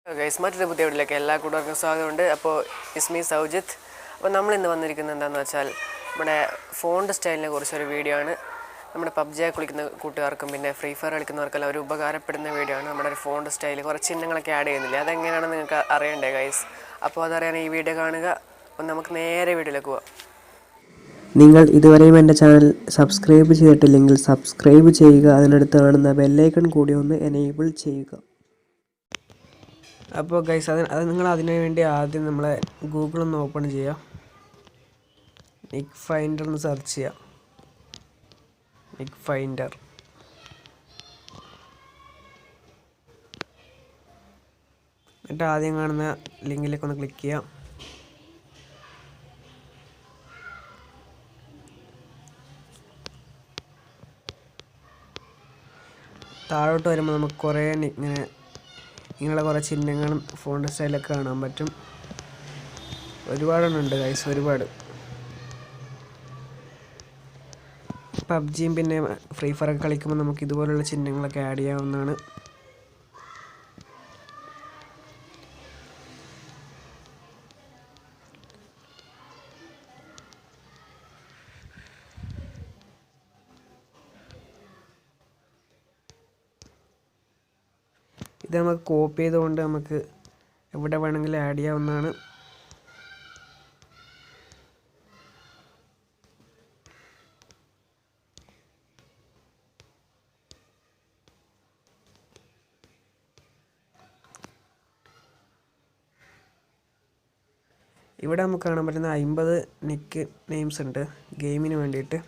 Guys, മറ്റൊരു പുതിയ വീഡിയോയിലേക്ക് എല്ലാ കൂട്ടുകാർക്കും സ്വാഗതമുണ്ട്. അപ്പോൾ ഇസ്മി സൗജിത്ത്. അപ്പോൾ നമ്മൾ ഇന്ന് വന്നിരിക്കുന്നത് എന്താണെന്ന് വെച്ചാൽ നമ്മുടെ ഫോണ്ട് സ്റ്റൈലിനെ കുറിച്ചൊരു വീഡിയോ ആണ്. നമ്മുടെ പബ്ജി കളിക്കുന്ന കൂട്ടുകാർക്കും പിന്നെ ഫ്രീ ഫയർ കളിക്കുന്നവർക്കെല്ലാം ഒരു ഉപകാരപ്പെടുന്ന വീഡിയോ ആണ്. നമ്മുടെ ഒരു ഫോണ്ട് സ്റ്റൈൽ കുറച്ച് ചിഹ്നങ്ങളൊക്കെ ആഡ് ചെയ്യുന്നില്ല, അതെങ്ങനെയാണെന്ന് നിങ്ങൾക്ക് അറിയണ്ടേ ഗൈസ്? അപ്പോൾ അതറിയാൻ ഈ വീഡിയോ കാണുക. അപ്പോൾ നമുക്ക് നേരെ വീഡിയോയിലേക്ക് പോവാം. നിങ്ങൾ ഇതുവരെയും എൻ്റെ ചാനൽ സബ്സ്ക്രൈബ് ചെയ്തിട്ടില്ലെങ്കിൽ സബ്സ്ക്രൈബ് ചെയ്യുക, അതിനടുത്ത് കാണുന്ന ബെല്ലൈക്കൺ കൂടി ഒന്ന് എനേബിൾ ചെയ്യുക. അപ്പോൾ ഗൈസ് നിങ്ങൾ അതിനു വേണ്ടി ആദ്യം നമ്മളെ ഗൂഗിൾ ഒന്ന് ഓപ്പൺ ചെയ്യുക. നിക് ഫൈൻഡർ എന്ന് സെർച്ച് ചെയ്യുക. നിക് ഫൈൻഡർ. എന്നിട്ട് ആദ്യം കാണുന്ന ലിങ്കിലേക്ക് ഒന്ന് ക്ലിക്ക് ചെയ്യാം. താഴോട്ട് വരുമ്പോൾ നമുക്ക് കുറേ ഇങ്ങനെയുള്ള കുറേ ചിഹ്നങ്ങളും ഫോണ്ട് സ്റ്റൈലൊക്കെ കാണാൻ പറ്റും. ഒരുപാടെണ്ണമുണ്ട് ഗൈസ്, ഒരുപാട്. പബ്ജിയും പിന്നെ ഫ്രീ ഫയർ ഒക്കെ കളിക്കുമ്പോൾ നമുക്ക് ഇതുപോലുള്ള ചിഹ്നങ്ങളൊക്കെ ആഡ് ചെയ്യാവുന്നതാണ്. ഇത് നമുക്ക് കോപ്പി ചെയ്തുകൊണ്ട് നമുക്ക് എവിടെ വേണമെങ്കിലും ആഡ് ചെയ്യാവുന്നതാണ്. ഇവിടെ നമുക്ക് കാണാൻ പറ്റുന്ന 50 നിക്ക് നെയിംസ് ഉണ്ട് ഗെയിമിന് വേണ്ടിയിട്ട്.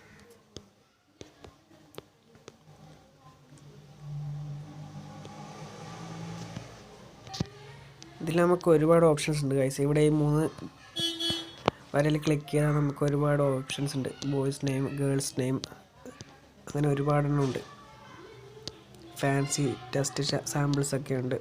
ഇതിൽ നമുക്ക് ഒരുപാട് ഓപ്ഷൻസ് ഉണ്ട് ഗൈസ്. ഇവിടെ ഈ 3 വരയിൽ ക്ലിക്ക് ചെയ്താൽ നമുക്ക് ഒരുപാട് ഓപ്ഷൻസ് ഉണ്ട്. ബോയ്സ് നെയിം, ഗേൾസ് നെയിം, അങ്ങനെ ഒരുപാടെണ്ണം ഉണ്ട്. ഫാൻസി ടെസ്റ്റ് സാമ്പിൾസ് ഒക്കെ ഉണ്ട്.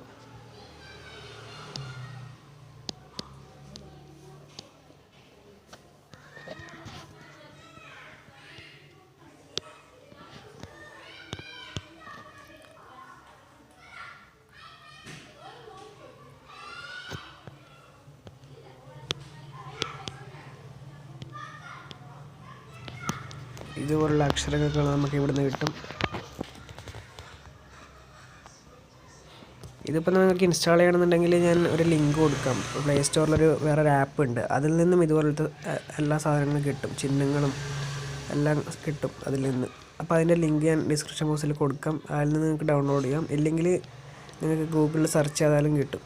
ഇതുപോലുള്ള അക്ഷരങ്ങളൊക്കെ നമുക്ക് ഇവിടുന്ന് കിട്ടും. ഇതിപ്പോൾ നിങ്ങൾക്ക് ഇൻസ്റ്റാൾ ചെയ്യണമെന്നുണ്ടെങ്കിൽ ഞാൻ ഒരു ലിങ്ക് കൊടുക്കാം. പ്ലേ സ്റ്റോറിലൊരു വേറൊരു ആപ്പ് ഉണ്ട്, അതിൽ നിന്നും ഇതുപോലത്തെ എല്ലാ സാധനങ്ങളും കിട്ടും, ചിഹ്നങ്ങളും എല്ലാം കിട്ടും അതിൽ നിന്ന്. അപ്പോൾ അതിൻ്റെ ലിങ്ക് ഞാൻ ഡിസ്ക്രിപ്ഷൻ ബോക്സിൽ കൊടുക്കാം, അതിൽ നിന്ന് നിങ്ങൾക്ക് ഡൗൺലോഡ് ചെയ്യാം. ഇല്ലെങ്കിൽ നിങ്ങൾക്ക് ഗൂഗിളിൽ സെർച്ച് ചെയ്താലും കിട്ടും.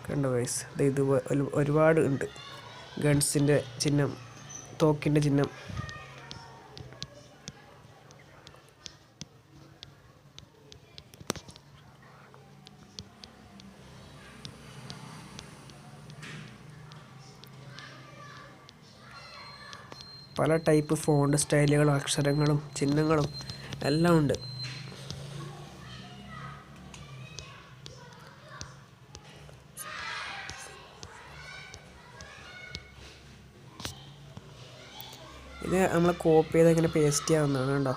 കണ്ടോ ഗൈസ്, ഇത് ഒരുപാട് ഉണ്ട്. ഗൺസിൻ്റെ ചിഹ്നം, തോക്കിൻ്റെ ചിഹ്നം. പല ടൈപ്പ് ഫോണ്ട് സ്റ്റൈലുകളും അക്ഷരങ്ങളും ചിഹ്നങ്ങളും എല്ലാം ഉണ്ട്. ഇത് നമ്മൾ കോപ്പി ചെയ്ത് ഇങ്ങനെ പേസ്റ്റ് ചെയ്യാവുന്നതാണ്. കണ്ടോ,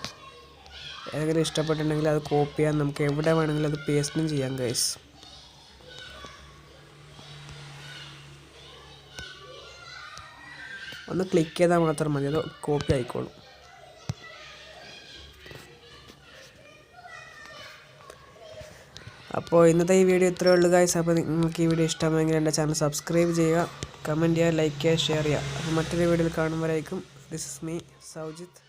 ഏതെങ്കിലും ഇഷ്ടപ്പെട്ടിട്ടുണ്ടെങ്കിൽ അത് കോപ്പി ചെയ്യാൻ നമുക്ക് എവിടെ വേണമെങ്കിലും അത് പേസ്റ്റും ചെയ്യാം ഗൈസ്. ഒന്ന് ക്ലിക്ക് ചെയ്താൽ മാത്രം മതി, അത് കോപ്പി ആയിക്കോളും. അപ്പോൾ ഇന്നത്തെ ഈ വീഡിയോ ഇത്രയേ ഉള്ളൂ ഗൈസ്. അപ്പോൾ നിങ്ങൾക്ക് ഈ വീഡിയോ ഇഷ്ടമായെങ്കിൽ എൻ്റെ ചാനൽ സബ്സ്ക്രൈബ് ചെയ്യുക, കമൻറ്റ് ചെയ്യുക, ലൈക്ക് ചെയ്യുക, ഷെയർ ചെയ്യുക. അപ്പോൾ മറ്റൊരു വീഡിയോയിൽ കാണുമ്പോഴേക്കും ദിസ് ഇസ് മീ സൗജിത്ത്.